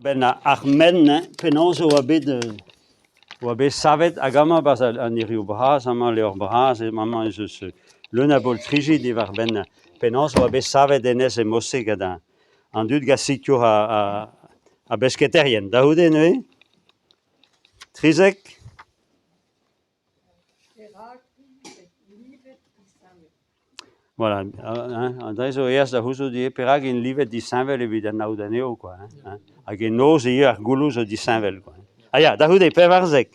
ben armen penaos o abet savet agama bas an iriu bras, ama leur bras, et maman je le nabol trigid var ben penaos o abet savet enes e mosse gada an dud gassitur a besketerien. Da houde ne? Trizek? Voilà, Andrés o eas da houzo di perag in livet di Saint-Vel evit an naudaneo, quoi. Hag en noz e ar goulouz di Saint-Vel, quoi. Ah ya, da houde, pevarzek.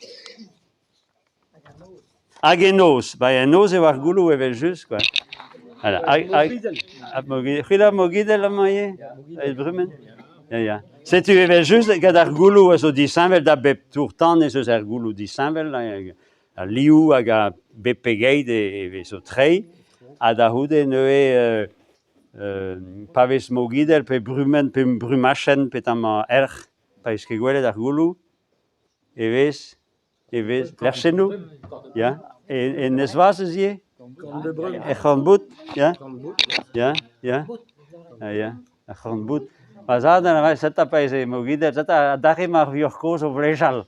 Hag en noz, ba en noz eo ar goulou evel just, quoi. Voilà, Chila mogidel amaye? Et brumen? Ya. Setu evel just gad ar goulou zo di Saint-Vel da bep tourtan ez eus ar goulou di Saint-Vel, a liou hag a bep pegeid e zo trei, a da houde neue pavez mogidel pe brumen pe brumachen petama erch pa eske gwelet ar goulou evez lerchenou ya en nesvaz zie e c'hanbout ya ya ya ya a c'hanbout Pazad an avai seta pa ez mogidel seta dare mar viorkoz o vlejal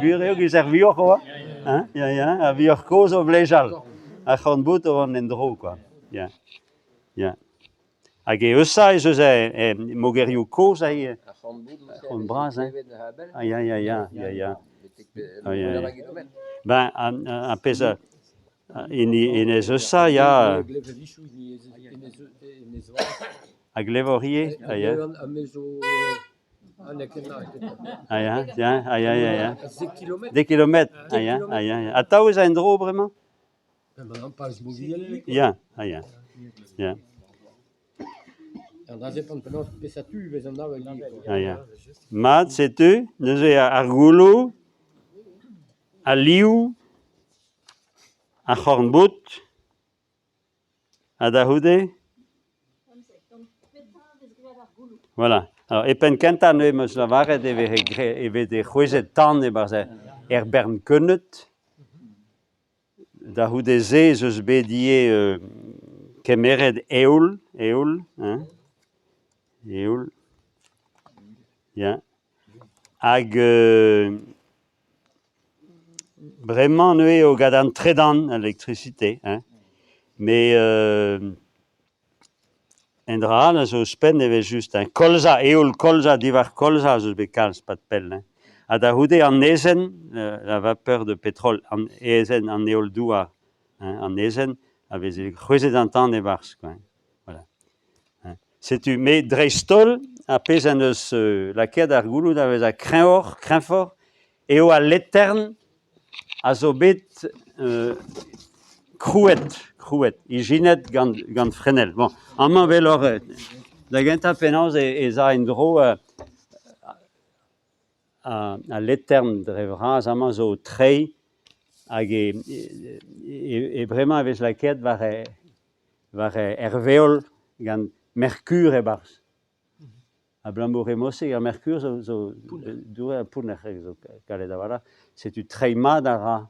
vireo giz ar viorko ya a viorkoz o vlejal a c'hanbout o an endro quoi ya ya hag e eusa ez eus mogerioù koz a c'hant braz ya ben a pez in ez eusa ya a glevorie ya ya 10 kilomètres ya a taouez a endro bremañ ya ya mat setu neus eo ar goulou a liou a c'hornbout a da houde voilà. Alors, epen kenta ne meus lavaret evet e c'hwezet tan e barz er bern kunnet da houde ze ez eus bet ie kemeret eoul ya hag bremañ neue o gad an tredan elektricité mais en dra a zo spen evel just kolza eoul kolza divar kolza zo bet kalz pat pell a da houde an nezen la vapeur de pétrole an ezen an eoul douar an nezen a vez e c'hwezet an tan e barz quoi voilà setu me dreistol a pez en eus lakaet ar gouloù da vez a kreñvor eo a letern a zo bet krouet ijinet gant frenel bon amañ velor da gentañ penaos ez a en dro a letern dre vras amañ zo trei hag e bremañ a vez lakaet war er veol gant merkur e barz a blamour e mosse ar merkur zo doure a poun zo kalet a-vala setu trei mat a ra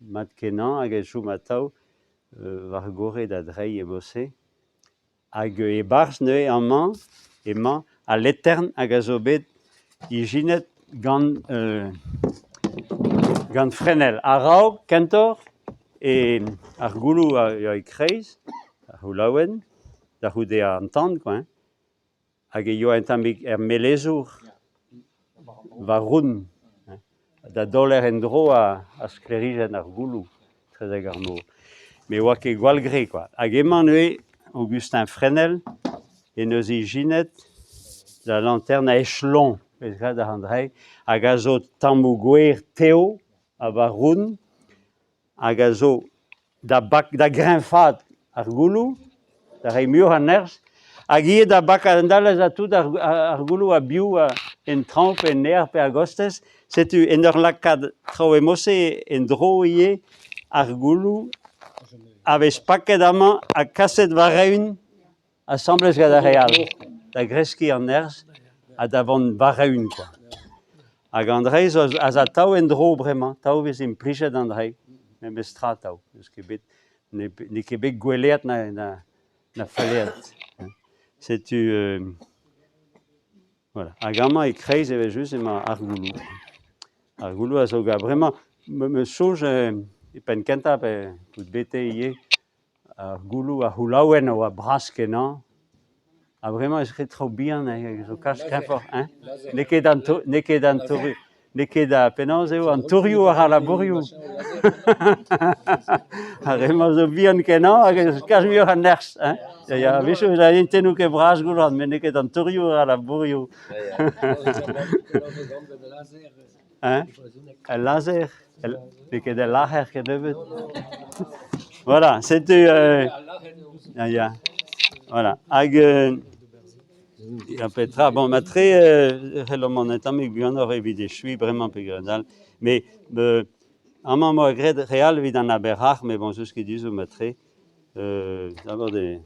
mat kenañ hag e chom atav war gore da drei e mosse hag e barz neue amañ emañ a letern hag a zo bet ijinet gant frenel a raok kentor e ar goulou a e kreiz ar c'houlaouenn da houde an tan quoi hag e yo entamik melezour war roun da doler en dro a sklerijen ar goulou trezek ar mor me oa ket gwall gre quoi hag emañ neue Augustin Fresnel en eus ijinet da lanterne a echelon ez grad ar andrei hag a zo tammoù gwer teo a war roun hag a zo da greñfad ar goulou da re muioc'h an nerzh hag ie da bak andalez a tout ar goulou a biv en tramp en ner pe a gostez setu en ur lakad traoù e mosse en dro ie ar goulou a vez paket amañ a kaset war reun a samplez gant ar real da greskiñ an nerzh a da vont war reun quoi hag Andrei a za taou en dro bremañ taou vez implichet Andrei me bez tra taou ne ket bet gwelet na fallet setu Voilà. Agama et kreis et juste ma argulu. Argulu a soga vraiment me sauge et pen kenta pe tout bete ie argulu a hulawen ou a braskena. A vraiment je serais trop bien je cache très fort hein. Nekedan toru. Nekeda penozeo an torio a la borio. Vraiment zo bien kena je cache mieux en ners hein. Ja, wist je, dat je ten ook in Braasgoed, maar ik heb dan torio à la borio. Hein? Un laser. Ik heb de lager gedaan. Voilà, c'était. Ja. Voilà. Petra, bon, ma très. Hello, mon état, bien aurait vu des chuis vraiment pégradal. Mais, en moment réel, vit dans la berach, mais bon, c'est ce qu'ils disent au maître. D'abord des.